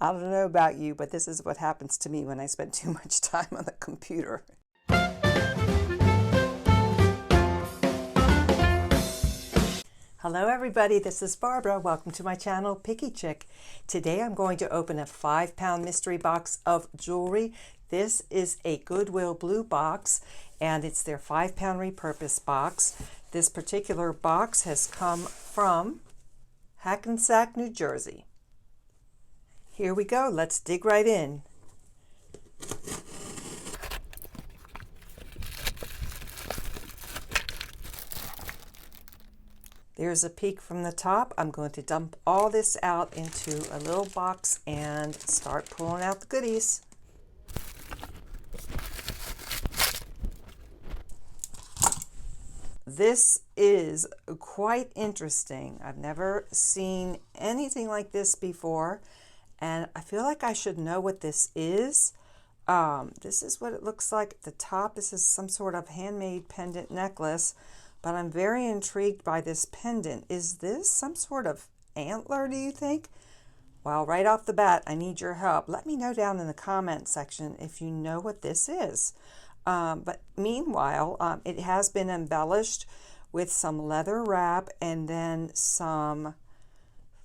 I don't know about you, but this is what happens to me when I spend too much time on the computer. Hello everybody, this is Barbara. Welcome to my channel, PickyChick. Today I'm going to open a 5-pound mystery box of jewelry. This is a Goodwill blue box, and it's their 5-pound repurposed box. This particular box has come from Hackensack, New Jersey. Here we go, let's dig right in. There's a peek from the top. I'm going to dump all this out into a little box and start pulling out the goodies. This is quite interesting. I've never seen anything like this before, and I feel like I should know what this is. This is what it looks like at the top. This is some sort of handmade pendant necklace. But I'm very intrigued by this pendant. Is this some sort of antler, do you think? Well, right off the bat, I need your help. Let me know down in the comment section if you know what this is. But meanwhile, it has been embellished with some leather wrap and then some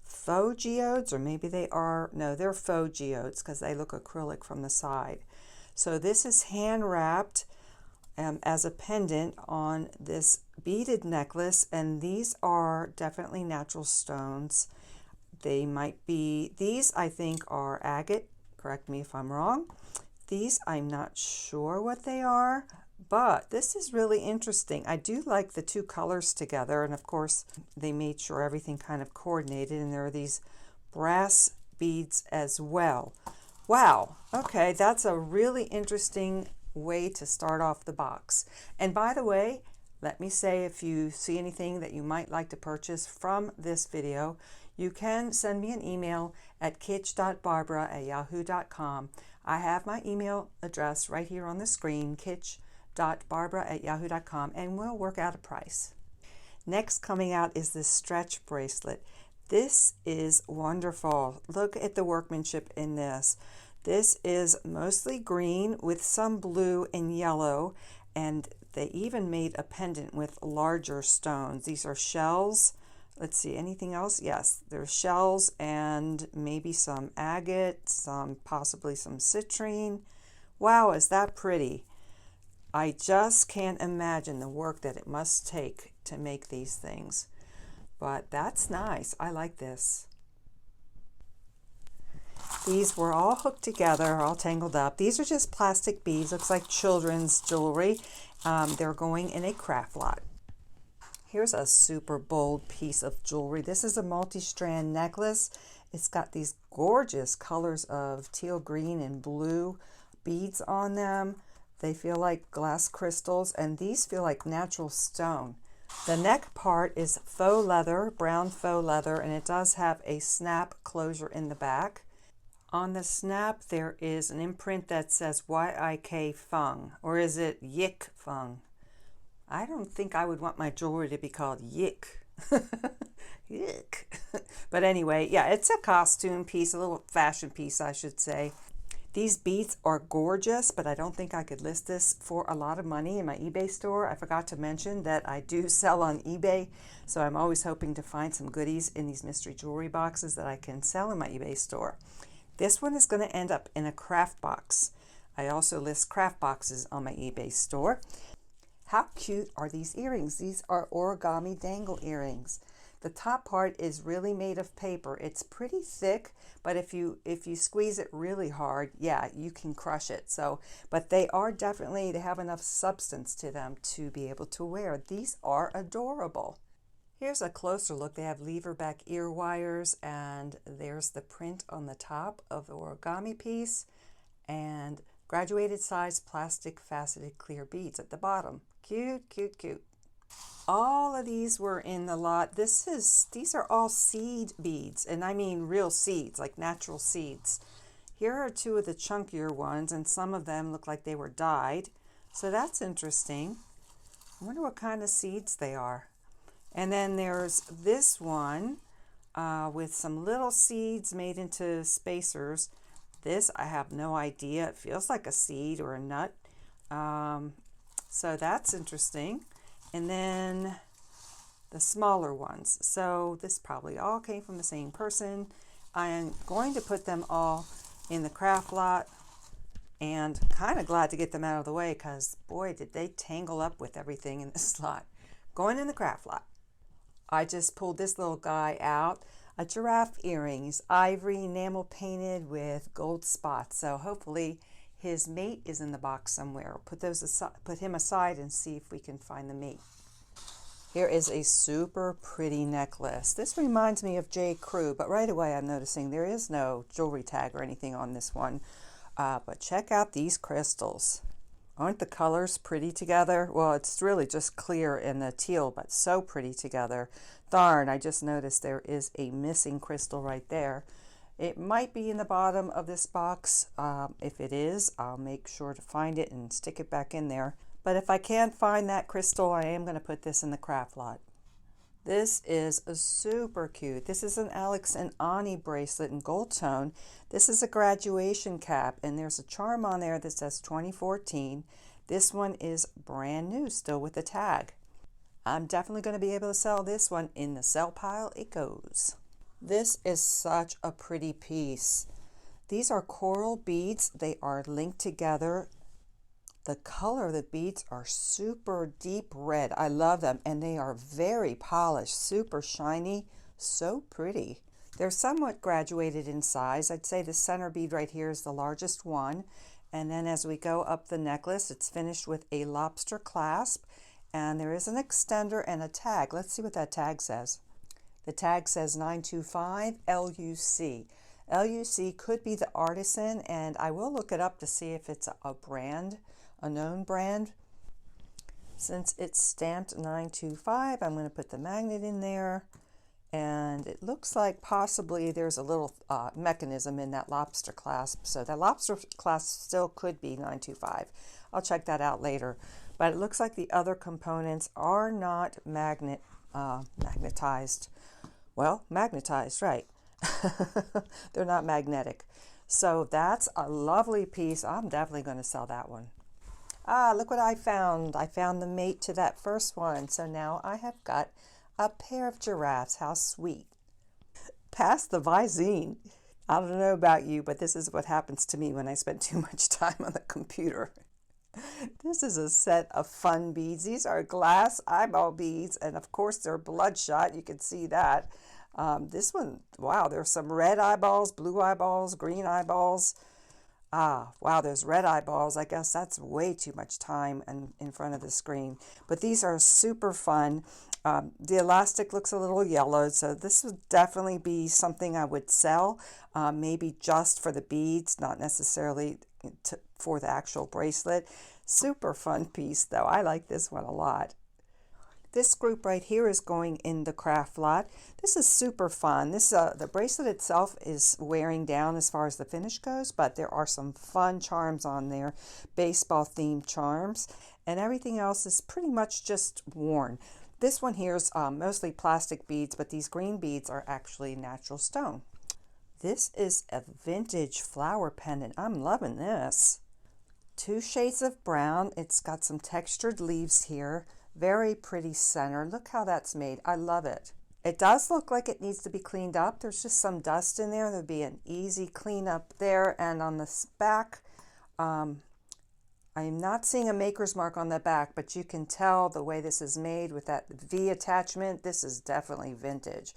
faux geodes, or maybe they are, no, they're faux geodes because they look acrylic from the side. So this is hand wrapped as a pendant on this beaded necklace, and these are definitely natural stones. They might be, these I think are agate, correct me if I'm wrong. These I'm not sure what they are, but this is really interesting. I do like the two colors together, and of course they made sure everything kind of coordinated, and there are these brass beads as well. Wow, okay, that's a really interesting way to start off the box. And by the way, let me say, if you see anything that you might like to purchase from this video, you can send me an email at kitch.barbara@yahoo.com. I have my email address right here on the screen, kitch.barbara@yahoo.com, and we'll work out a price. Next coming out is this stretch bracelet. This is wonderful. Look at the workmanship in this. This is mostly green with some blue and yellow, and they even made a pendant with larger stones. These are shells. Let's see, anything else? Yes, there's shells and maybe some agate, possibly some citrine. Wow, is that pretty? I just can't imagine the work that it must take to make these things. But that's nice. I like this. These were all hooked together, all tangled up. These are just plastic beads. Looks like children's jewelry. They're going in a craft lot. Here's a super bold piece of jewelry. This is a multi-strand necklace. It's got these gorgeous colors of teal green and blue beads on them. They feel like glass crystals, and these feel like natural stone. The neck part is faux leather, brown faux leather, and it does have a snap closure in the back. On the snap, there is an imprint that says Y-I-K Feng, or is it Yik Feng? I don't think I would want my jewelry to be called Yik. Yik. But anyway, yeah, it's a costume piece, a little fashion piece, I should say. These beads are gorgeous, but I don't think I could list this for a lot of money in my eBay store. I forgot to mention that I do sell on eBay, so I'm always hoping to find some goodies in these mystery jewelry boxes that I can sell in my eBay store. This one is going to end up in a craft box. I also list craft boxes on my eBay store. How cute are these earrings? These are origami dangle earrings. The top part is really made of paper. It's pretty thick, but if you squeeze it really hard, yeah, you can crush it. So, but they are definitely, they have enough substance to them to be able to wear. These are adorable. Here's a closer look. They have lever back ear wires, and there's the print on the top of the origami piece, and graduated size plastic faceted clear beads at the bottom. Cute, cute, cute. All of these were in the lot. These are all seed beads, and I mean real seeds, like natural seeds. Here are two of the chunkier ones, and some of them look like they were dyed. So that's interesting. I wonder what kind of seeds they are. And then there's this one. with some little seeds made into spacers. This, I have no idea. It feels like a seed or a nut. So that's interesting. And then the smaller ones. So this probably all came from the same person. I am going to put them all in the craft lot, and kind of glad to get them out of the way because boy did they tangle up with everything in this lot. Going in the craft lot. I just pulled this little guy out. A giraffe earrings, ivory enamel painted with gold spots. So hopefully his mate is in the box somewhere. Put him aside and see if we can find the mate. Here is a super pretty necklace. This reminds me of J. Crew, but right away I'm noticing there is no jewelry tag or anything on this one. But check out these crystals. Aren't the colors pretty together? Well, it's really just clear in the teal, but so pretty together. Darn, I just noticed there is a missing crystal right there. It might be in the bottom of this box. If it is, I'll make sure to find it and stick it back in there. But if I can't find that crystal, I am going to put this in the craft lot. This is super cute. This is an Alex and Ani bracelet in gold tone. This is a graduation cap, and there's a charm on there that says 2014. This one is brand new, still with the tag. I'm definitely going to be able to sell this one. In the sell pile it goes. This is such a pretty piece. These are coral beads. They are linked together. The color of the beads are super deep red. I love them, and they are very polished, super shiny, so pretty. They're somewhat graduated in size. I'd say the center bead right here is the largest one. And then as we go up the necklace, it's finished with a lobster clasp, and there is an extender and a tag. Let's see what that tag says. The tag says 925 LUC. LUC could be the artisan, and I will look it up to see if it's a brand, a known brand. Since it's stamped 925, I'm going to put the magnet in there, and it looks like possibly there's a little mechanism in that lobster clasp, so that lobster clasp still could be 925. I'll check that out later, but it looks like the other components are not magnetized. Well, magnetized, right. They're not magnetic. So that's a lovely piece. I'm definitely going to sell that one. Look what I found. I found the mate to that first one. So now I have got a pair of giraffes. How sweet. Pass the Visine. I don't know about you, but this is what happens to me when I spend too much time on the computer. This is a set of fun beads. These are glass eyeball beads, and of course they're bloodshot. You can see that. This one, wow, there's some red eyeballs, blue eyeballs, green eyeballs. Wow, there's red eyeballs. I guess that's way too much time in front of the screen. But these are super fun. The elastic looks a little yellow, so this would definitely be something I would sell, maybe just for the beads, not necessarily for the actual bracelet. Super fun piece, though. I like this one a lot. This group right here is going in the craft lot. This is super fun. The bracelet itself is wearing down as far as the finish goes, but there are some fun charms on there, baseball themed charms, and everything else is pretty much just worn. This one here is mostly plastic beads, but these green beads are actually natural stone. This is a vintage flower pendant. I'm loving this. 2 shades of brown. It's got some textured leaves here. Very pretty center. Look how that's made. I love it. It does look like it needs to be cleaned up. There's just some dust in there. There'll be an easy cleanup there. And on the back, I'm not seeing a maker's mark on the back, but you can tell the way this is made with that V attachment. This is definitely vintage.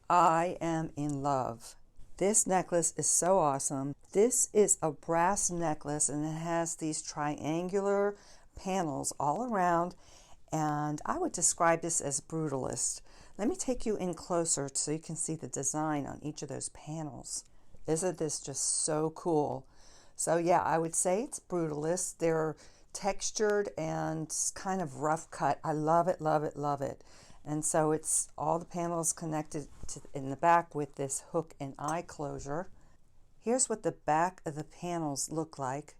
I am in love. This necklace is so awesome. This is a brass necklace, and it has these triangular panels all around, and I would describe this as brutalist. Let me take you in closer so you can see the design on each of those panels. Isn't this just so cool? So yeah, I would say it's brutalist. They're textured and kind of rough cut. I love it, love it, love it. And so it's all the panels connected in the back with this hook and eye closure. Here's what the back of the panels look like.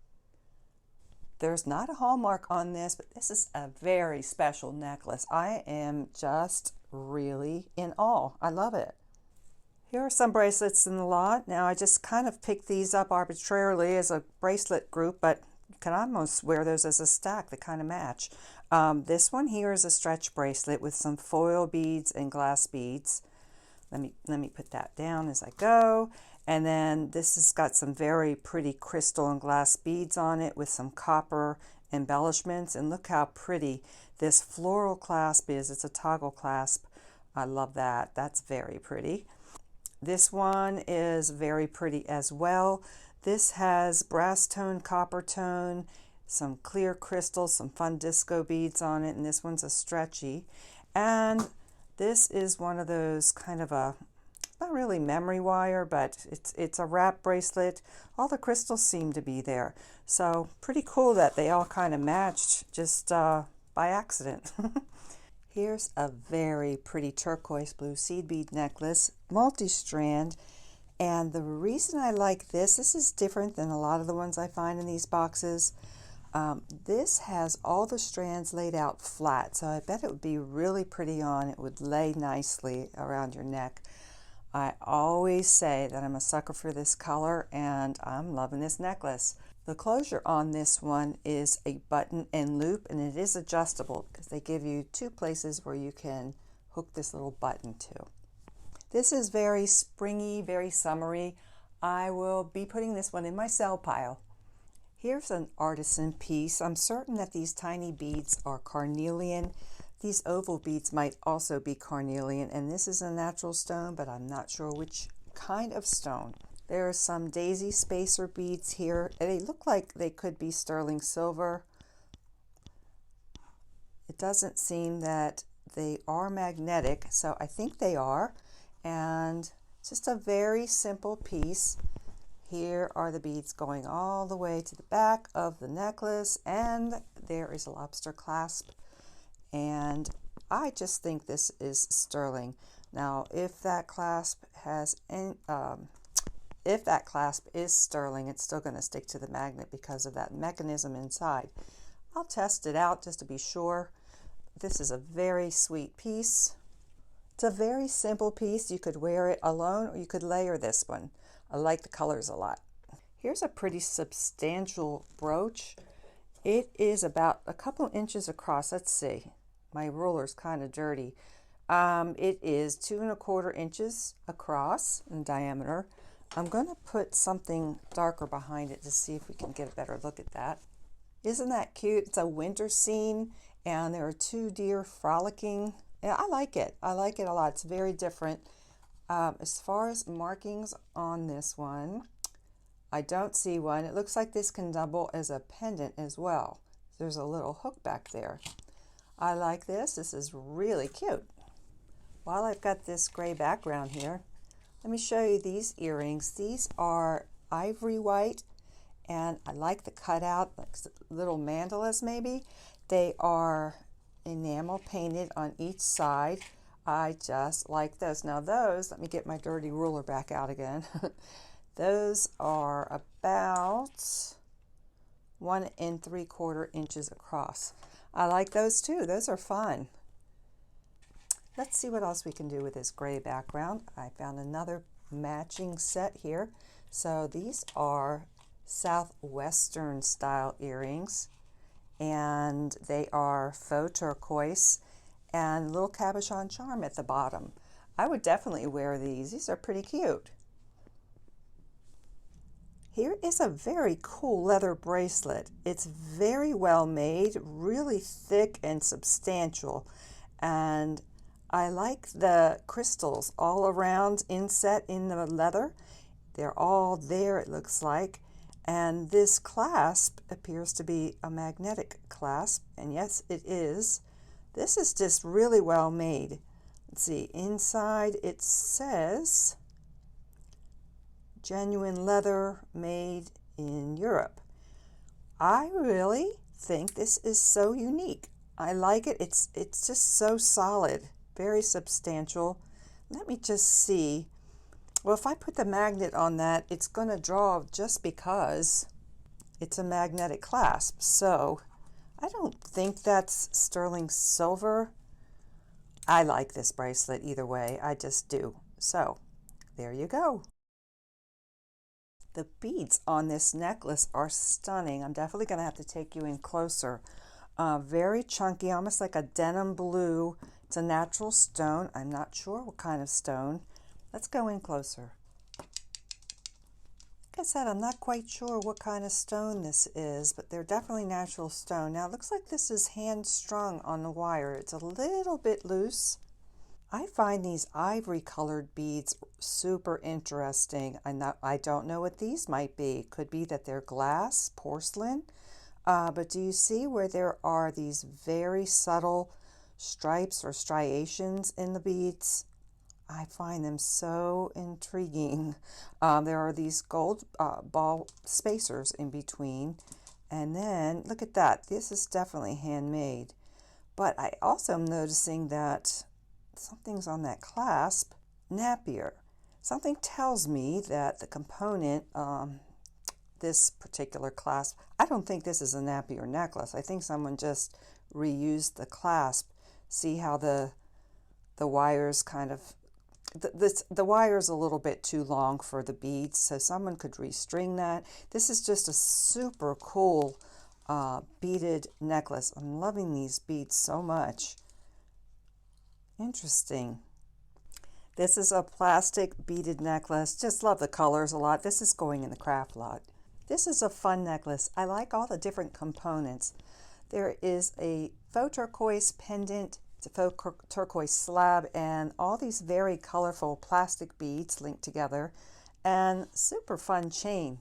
There's not a hallmark on this, but this is a very special necklace. I am just really in awe. I love it. Here are some bracelets in the lot. Now I just kind of picked these up arbitrarily as a bracelet group, but you can almost wear those as a stack. They kind of match. This one here is a stretch bracelet with some foil beads and glass beads. Let me put that down as I go. And then this has got some very pretty crystal and glass beads on it with some copper embellishments. And look how pretty this floral clasp is. It's a toggle clasp. I love that. That's very pretty. This one is very pretty as well. This has brass tone, copper tone, some clear crystals, some fun disco beads on it, and this one's a stretchy. And this is one of those kind of a, not really memory wire, but it's a wrap bracelet. All the crystals seem to be there. So pretty cool that they all kind of matched just by accident. Here's a very pretty turquoise blue seed bead necklace, multi-strand. And the reason I like this is different than a lot of the ones I find in these boxes. This has all the strands laid out flat, so I bet it would be really pretty on. It would lay nicely around your neck. I always say that I'm a sucker for this color, and I'm loving this necklace. The closure on this one is a button and loop, and it is adjustable because they give you two places where you can hook this little button to. This is very springy, very summery. I will be putting this one in my sell pile. Here's an artisan piece. I'm certain that these tiny beads are carnelian. These oval beads might also be carnelian, and this is a natural stone, but I'm not sure which kind of stone. There are some daisy spacer beads here. They look like they could be sterling silver. It doesn't seem that they are magnetic, so I think they are. And just a very simple piece. Here are the beads going all the way to the back of the necklace, and there is a lobster clasp. And I just think this is sterling. Now, if that clasp is sterling, it's still going to stick to the magnet because of that mechanism inside. I'll test it out just to be sure. This is a very sweet piece. It's a very simple piece. You could wear it alone or you could layer this one. I like the colors a lot. Here's a pretty substantial brooch. It is about a couple inches across. Let's see. My ruler's kind of dirty. It is 2 1/4 inches across in diameter. I'm going to put something darker behind it to see if we can get a better look at that. Isn't that cute? It's a winter scene, and there are 2 deer frolicking. Yeah, I like it. I like it a lot. It's very different. As far as markings on this one, I don't see one. It looks like this can double as a pendant as well. There's a little hook back there. I like this. This is really cute. While I've got this gray background here, let me show you these earrings. These are ivory white, and I like the cutout, like little mandalas maybe. They are enamel painted on each side. I just like those. Now those, let me get my dirty ruler back out again. Those are about 1 3/4 inches across. I like those too. Those are fun. Let's see what else we can do with this gray background. I found another matching set here. So these are southwestern style earrings, and they are faux turquoise and a little cabochon charm at the bottom. I would definitely wear these. These are pretty cute. Here is a very cool leather bracelet. It's very well made, really thick and substantial, and I like the crystals all around inset in the leather. They're all there, it looks like. And this clasp appears to be a magnetic clasp, and yes, it is. This is just really well made. Let's see, inside it says genuine leather made in Europe. I really think this is so unique. I like it. It's just so solid, very substantial. Let me just see. Well, if I put the magnet on that, it's going to draw just because it's a magnetic clasp. So I don't think that's sterling silver. I like this bracelet either way. I just do. So there you go. The beads on this necklace are stunning. I'm definitely going to have to take you in closer. Very chunky, almost like a denim blue. It's a natural stone. I'm not sure what kind of stone. Let's go in closer. Like I said, I'm not quite sure what kind of stone this is, but they're definitely natural stone. Now it looks like this is hand strung on the wire. It's a little bit loose. I find these ivory colored beads super interesting. I don't know what these might be. Could be that they're glass, porcelain. But do you see where there are these very subtle stripes or striations in the beads? I find them so intriguing. There are these gold ball spacers in between. And then look at that. This is definitely handmade. But I also am noticing that something's on that clasp. Napier. Something tells me that the component, this particular clasp, I don't think this is a Napier necklace. I think someone just reused the clasp. See how the wires kind of, the wire's a little bit too long for the beads, so someone could restring that. This is just a super cool beaded necklace. I'm loving these beads so much. Interesting. This is a plastic beaded necklace. Just love the colors a lot. This is going in the craft lot. This is a fun necklace. I like all the different components. There is a faux turquoise pendant, it's a faux turquoise slab, and all these very colorful plastic beads linked together, and super fun chain.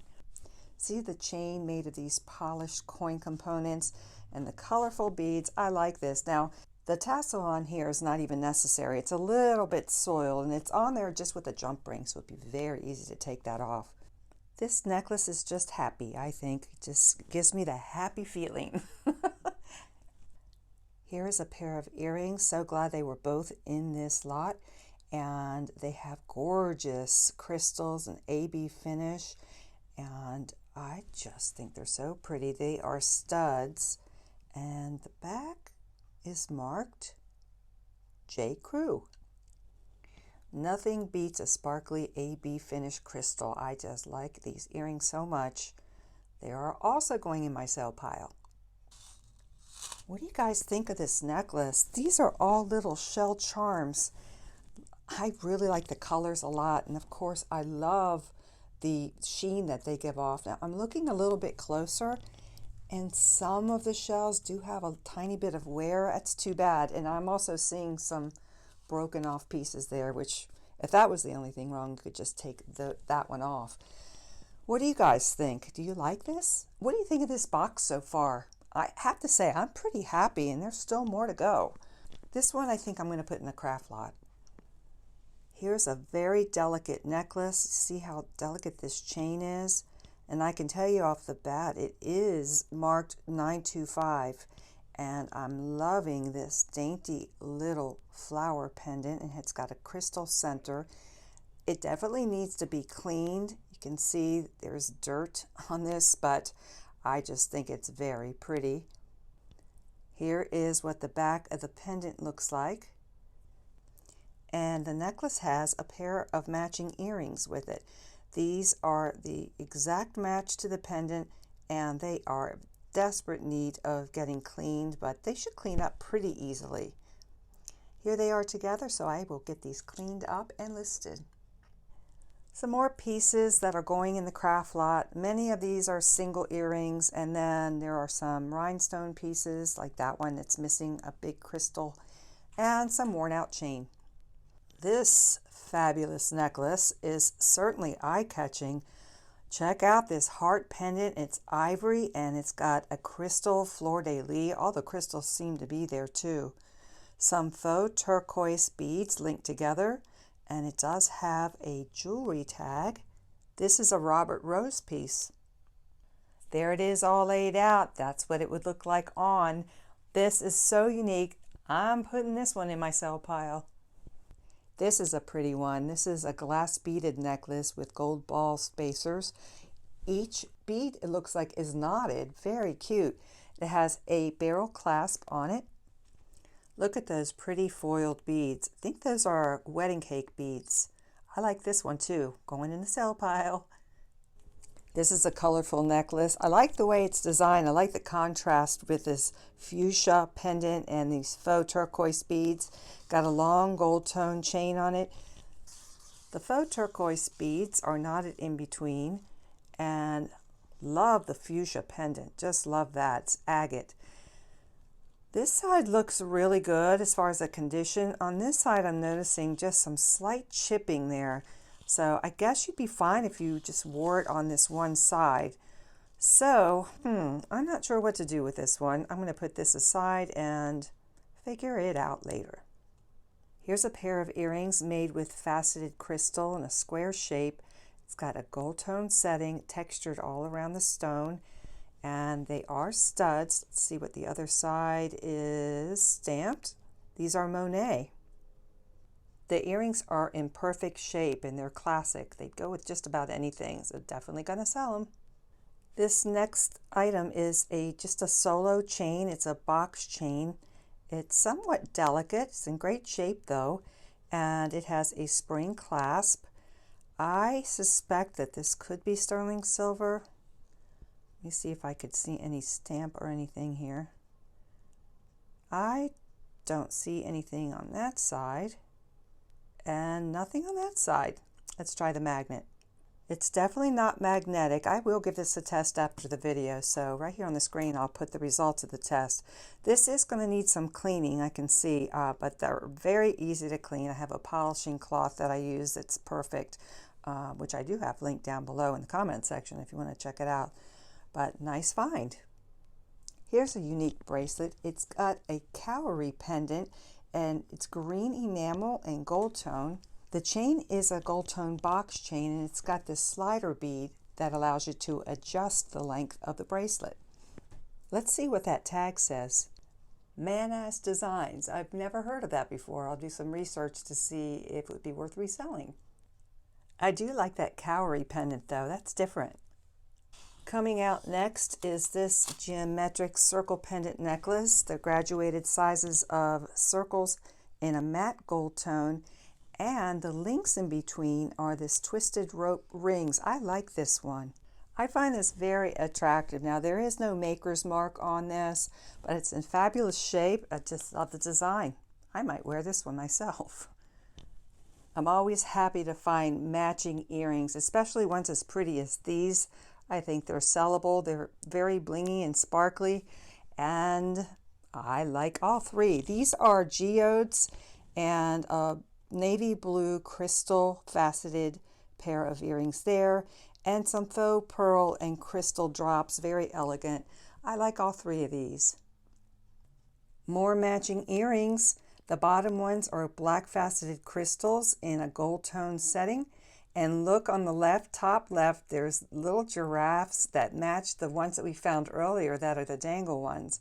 See the chain made of these polished coin components and the colorful beads. I like this. Now, the tassel on here is not even necessary. It's a little bit soiled and it's on there just with a jump ring, so it'd be very easy to take that off. This necklace is just happy, I think. It just gives me the happy feeling. Here is a pair of earrings. So glad they were both in this lot. And they have gorgeous crystals and AB finish. And I just think they're so pretty. They are studs. And the back is marked J. Crew. Nothing beats a sparkly AB finish crystal. I just like these earrings so much. They are also going in my sale pile. What do you guys think of this necklace? These are all little shell charms. I really like the colors a lot, and of course I love the sheen that they give off. Now I'm looking a little bit closer, and some of the shells do have a tiny bit of wear. That's too bad. And I'm also seeing some broken off pieces there, which if that was the only thing wrong, you could just take that one off. What do you guys think? Do you like this? What do you think of this box so far? I have to say I'm pretty happy, and there's still more to go. This one I think I'm going to put in the craft lot. Here's a very delicate necklace. See how delicate this chain is? And I can tell you off the bat, it is marked 925. And I'm loving this dainty little flower pendant, and it's got a crystal center. It definitely needs to be cleaned. You can see there's dirt on this, but I just think it's very pretty. Here is what the back of the pendant looks like. And the necklace has a pair of matching earrings with it. These are the exact match to the pendant, and they are in desperate need of getting cleaned, but they should clean up pretty easily. Here they are together, so I will get these cleaned up and listed. Some more pieces that are going in the craft lot. Many of these are single earrings, and then there are some rhinestone pieces like that one that's missing a big crystal, and some worn out chain. This fabulous necklace is certainly eye-catching. Check out this heart pendant. It's ivory and it's got a crystal fleur-de-lis. All the crystals seem to be there too. Some faux turquoise beads linked together, and it does have a jewelry tag. This is a Robert Rose piece. There it is all laid out. That's what it would look like on. This is so unique. I'm putting this one in my sell pile. This is a pretty one. This is a glass beaded necklace with gold ball spacers. Each bead, it looks like, is knotted. Very cute. It has a barrel clasp on it. Look at those pretty foiled beads. I think those are wedding cake beads. I like this one too, going in the sale pile. This is a colorful necklace. I like the way it's designed. I like the contrast with this fuchsia pendant and these faux turquoise beads. Got a long gold tone chain on it. The faux turquoise beads are knotted in between, and love the fuchsia pendant. Just love that. It's agate. This side looks really good as far as the condition. On this side, I'm noticing just some slight chipping there. So I guess you'd be fine if you just wore it on this one side. So, I'm not sure what to do with this one. I'm going to put this aside and figure it out later. Here's a pair of earrings made with faceted crystal in a square shape. It's got a gold tone setting textured all around the stone, and they are studs. Let's see what the other side is stamped. These are Monet. The earrings are in perfect shape and they're classic. They'd go with just about anything, so definitely gonna sell them. This next item is just a solo chain. It's a box chain. It's somewhat delicate. It's in great shape though, and it has a spring clasp. I suspect that this could be sterling silver. Let me see if I could see any stamp or anything here. I don't see anything on that side. And nothing on that side. Let's try the magnet. It's definitely not magnetic. I will give this a test after the video, so right here on the screen I'll put the results of the test. This is going to need some cleaning, I can see, but they're very easy to clean. I have a polishing cloth that I use that's perfect, which I do have linked down below in the comment section if you want to check it out. But nice find. Here's a unique bracelet. It's got a cowrie pendant, and it's green enamel and gold tone. The chain is a gold tone box chain, and it's got this slider bead that allows you to adjust the length of the bracelet. Let's see what that tag says. Man-ass Designs. I've never heard of that before. I'll do some research to see if it would be worth reselling. I do like that cowrie pendant though. That's different. Coming out next is this geometric circle pendant necklace. The graduated sizes of circles in a matte gold tone, and the links in between are this twisted rope rings. I like this one. I find this very attractive. Now there is no maker's mark on this, but it's in fabulous shape. I just love the design. I might wear this one myself. I'm always happy to find matching earrings, especially ones as pretty as these. I think they're sellable. They're very blingy and sparkly, and I like all three. These are geodes and a navy blue crystal faceted pair of earrings there, and some faux pearl and crystal drops. Very elegant. I like all three of these. More matching earrings. The bottom ones are black faceted crystals in a gold tone setting. And look on the left, top left, there's little giraffes that match the ones that we found earlier that are the dangle ones.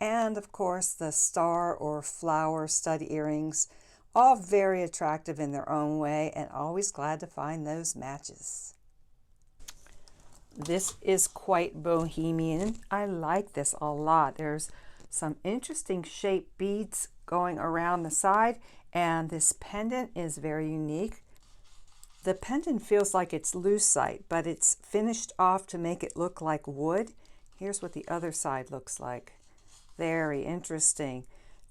And of course the star or flower stud earrings, all very attractive in their own way, and always glad to find those matches. This is quite bohemian. I like this a lot. There's some interesting shaped beads going around the side, and this pendant is very unique. The pendant feels like it's lucite, but it's finished off to make it look like wood. Here's what the other side looks like. Very interesting.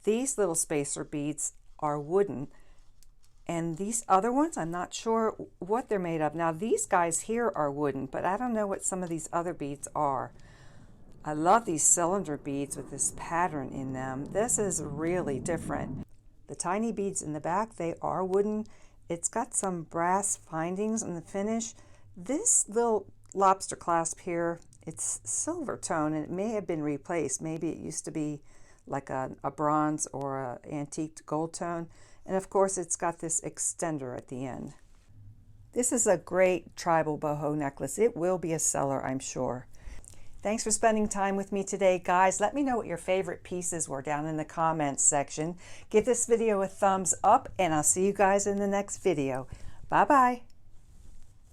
These little spacer beads are wooden, and these other ones, I'm not sure what they're made of. Now these guys here are wooden, but I don't know what some of these other beads are. I love these cylinder beads with this pattern in them. This is really different. The tiny beads in the back, they are wooden. It's got some brass findings in the finish. This little lobster clasp here, it's silver tone, and it may have been replaced. Maybe it used to be like a bronze or an antique gold tone. And of course, it's got this extender at the end. This is a great tribal boho necklace. It will be a seller, I'm sure. Thanks for spending time with me today, guys. Let me know what your favorite pieces were down in the comments section. Give this video a thumbs up, and I'll see you guys in the next video. Bye-bye.